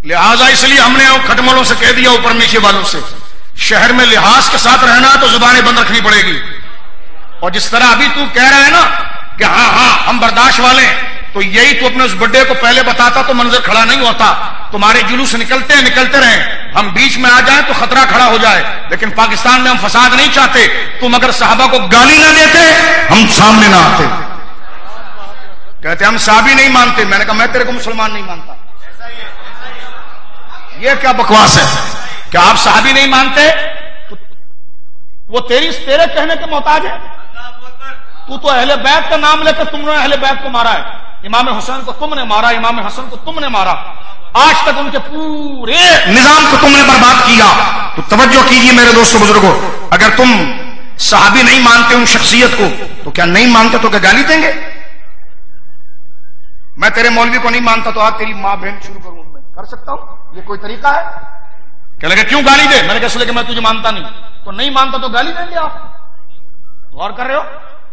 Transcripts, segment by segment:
لہذا اس لیے ہم نے کھٹملوں سے کہہ دیا، اوپر نیچے والوں سے، شہر میں لحاظ کے ساتھ رہنا تو زبانیں بند رکھنی پڑے گی. اور جس طرح ابھی تو کہہ رہا ہے نا کہ ہاں ہم برداشت والے ہیں، تو یہی تو اپنے اس بڈے کو پہلے بتاتا تو منظر کھڑا نہیں ہوتا. تمہارے جلوس نکلتے رہیں، ہم بیچ میں آ جائیں تو خطرہ کھڑا ہو جائے. لیکن پاکستان میں ہم فساد نہیں چاہتے. تم اگر صحابہ کو گالی نہ دیتے ہم سامنے نہ آتے. کہتے ہم صحابی نہیں مانتے. میں نے کہا میں تیرے کو مسلمان نہیں مانتا. یہ کیا بکواس ہے؟ کیا آپ صحابی نہیں مانتے؟ وہ تیرے کہنے کے محتاج ہے. تو اہل بیت کا نام لے کر تم نے اہل بیت کو مارا ہے. امام حسین کو تم نے مارا، امام حسن کو تم نے مارا، آج تک ان کے پورے نظام کو تم نے برباد کیا. تو توجہ کیجیے میرے دوستوں بزرگوں، اگر تم صحابی نہیں مانتے ان شخصیت کو تو کیا نہیں مانتے تو کیا گالی دیں گے؟ میں تیرے مولوی کو نہیں مانتا تو آج تیری ماں بہن شروع کروں، میں کر سکتا ہوں؟ یہ کوئی طریقہ ہے؟ کہ لگے کیوں گالی دے؟ میں نے کہا اس لیے کہ میں تجھے مانتا نہیں. تو نہیں مانتا تو گالی دیں گے آپ؟ غور کر رہے ہو؟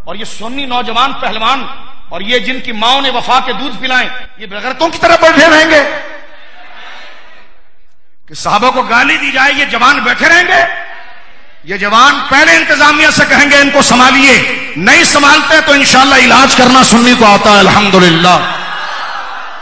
اور یہ سنی نوجوان پہلوان اور یہ جن کی ماؤں نے وفا کے دودھ پلائیں، یہ بغیرتوں کی طرح بیٹھے رہیں گے کہ صحابہ کو گالی دی جائے، یہ جوان بیٹھے رہیں گے؟ یہ جوان پہلے انتظامیہ سے کہیں گے ان کو سنبھالیے. نہیں سنبھالتے تو انشاءاللہ علاج کرنا سنی کو آتا ہے. الحمدللہ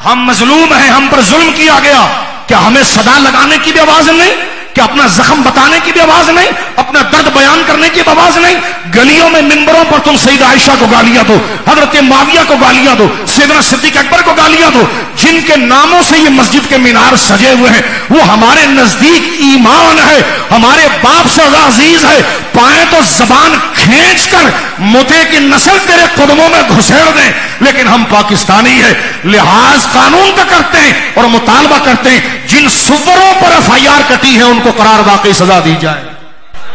ہم مظلوم ہیں، ہم پر ظلم کیا گیا. کیا ہمیں صدا لگانے کی بھی آواز نہیں؟ کہ اپنا زخم بتانے کی بھی آواز نہیں؟ اپنا درد بیان کرنے کی بھی آواز نہیں؟ گلیوں میں منبروں پر تم سیدہ عائشہ کو گالیاں دو، حضرت معاویہ کو گالیاں دو، سیدنا صدیق اکبر کو گالیاں دو، جن کے ناموں سے یہ مسجد کے مینار سجے ہوئے ہیں. وہ ہمارے نزدیک ایمان ہے، ہمارے باپ سے عزیز ہے. پائیں تو زبان کھینچ کر متے کی نسل تیرے قدموں میں گھسیڑ دیں، لیکن ہم پاکستانی ہیں، لحاظ قانون کا کرتے ہیں اور مطالبہ کرتے ہیں جن سوروں پر FIR کٹی ہے ان کو قرار واقعی سزا دی جائے.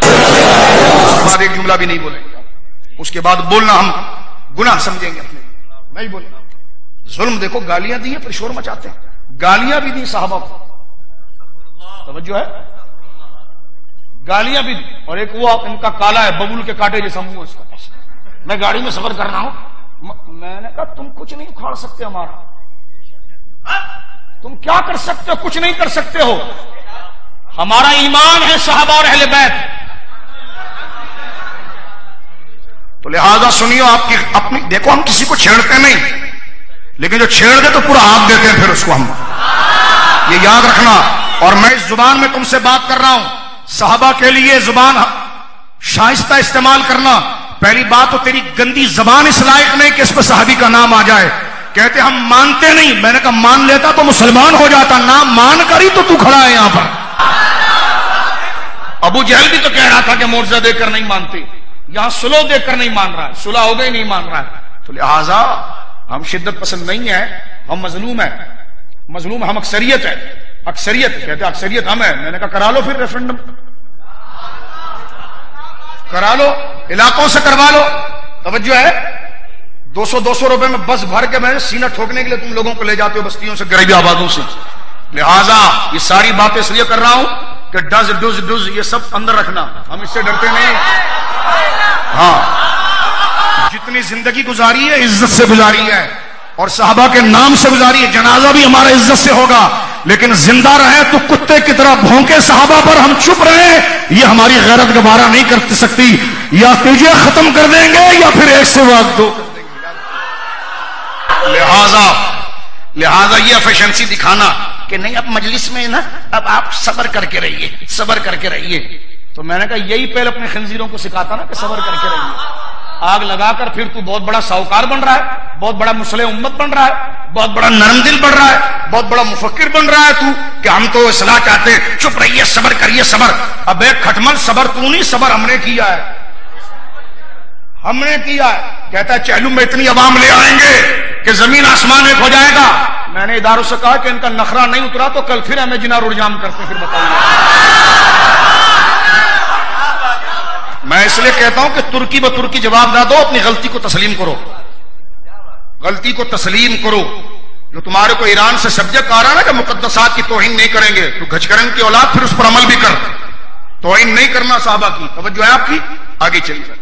بعد ایک جملہ بھی نہیں بولیں گے، اس کے بعد بولنا ہم گناہ سمجھیں گے اپنے، نہیں بولیں. ظلم دیکھو، گالیاں دی ہیں پھر شور مچاتے ہیں. گالیاں بھی دی صحابہ کو، توجہ ہے، گالیاں بھی دی. اور ایک وہ ان کا کالا ہے، ببول کے کاٹے جیسا منہ ہے اس کا. میں گاڑی میں سفر کرنا ہوں، میں نے کہا تم کچھ نہیں اکھاڑ سکتے ہمارا، تم کیا کر سکتے ہو؟ کچھ نہیں کر سکتے ہو. ہمارا ایمان ہے صحابہ اور اہل بیت. تو لہذا سنیو، آپ کی اپنی دیکھو، ہم کسی کو چھیڑتے نہیں، لیکن جو چھیڑ دے تو پورا ہاتھ دیتے ہیں پھر اس کو ہم. یہ یاد رکھنا. اور میں اس زبان میں تم سے بات کر رہا ہوں، صحابہ کے لیے زبان شائستہ استعمال کرنا. پہلی بات تو تیری گندی زبان اس لائق نہیں کہ اس پہ صحابی کا نام آ جائے. کہتے ہم مانتے نہیں. میں نے کہا مان لیتا تو مسلمان ہو جاتا، نام مان کر ہی تو کھڑا ہے یہاں پر. ابو جہل بھی تو کہہ رہا تھا کہ معجزہ دے کر نہیں مانتے، یہاں سلو دے کر نہیں مان رہا ہے، صلح ہو گئی نہیں مان رہا ہے. تو لہذا ہم شدت پسند نہیں ہیں، ہم مظلوم ہیں. مظلوم ہم اکثریت ہے. اکثریت کہتے اکثریت ہم ہیں. میں نے کہا کرا لو پھر ریفرنڈم، کرا لو، علاقوں سے کروا لو. توجہ ہے، 200 روپے میں بس بھر کے میں سینہ ٹھوکنے کے لیے تم لوگوں کو لے جاتے ہو بستیوں سے، غریبی آبادوں سے. لہذا یہ ساری باتیں اس لیے کر رہا ہوں کہ ڈز یہ سب اندر رکھنا، ہم اس سے ڈرتے نہیں. ہاں، جتنی زندگی گزاری ہے عزت سے گزاری ہے اور صحابہ کے نام سے گزاری ہے. جنازہ بھی ہمارا عزت سے ہوگا، لیکن زندہ رہے تو کتے کی طرح بھونکے صحابہ پر ہم چپ رہے، یہ ہماری غیرت گوارا نہیں کر سکتی. یا تجھے ختم کر دیں گے یا پھر ایک سے واقع دو. لہذا یہ ایفیشنسی دکھانا کہ نہیں اب مجلس میں نا اب آپ صبر کر کے رہیے، صبر کر کے رہیے. تو میں نے کہا یہی پہلے اپنے خنزیروں کو سکھاتا نا کہ صبر کر کے رہیے. آگ لگا کر پھر تو بہت بڑا ساہوکار بن رہا ہے، بہت بڑا مصلح امت بن رہا ہے، بہت بڑا نرم دل بن رہا ہے، بہت بڑا مفکر بن رہا ہے تو کہ ہم تو اصلاح چاہتے ہیں. چپ رہیے، صبر کریے، صبر. اب ایک کھٹمل صبر تو نہیں، صبر ہم نے کیا ہے، ہم نے کیا ہے. کہتا ہے چہلم میں اتنی عوام لے آئیں گے کہ زمین آسمان ایک ہو جائے گا. میں نے اداروں سے کہا کہ ان کا نخرہ نہیں اترا تو کل پھر ہمیں جنار رجام کرتے پھر بتائیں. میں اس لیے کہتا ہوں کہ ترکی بترکی جواب نہ دو، اپنی غلطی کو تسلیم کرو، غلطی کو تسلیم کرو. جو تمہارے کو ایران سے سبجیکٹ آ رہا ہے نا کہ مقدسات کی توہین نہیں کریں گے، تو گھچکرن کی اولاد پھر اس پر عمل بھی کر. توہین نہیں کرنا صحابہ کی. توجہ ہے آپ کی؟ آگے چلیے.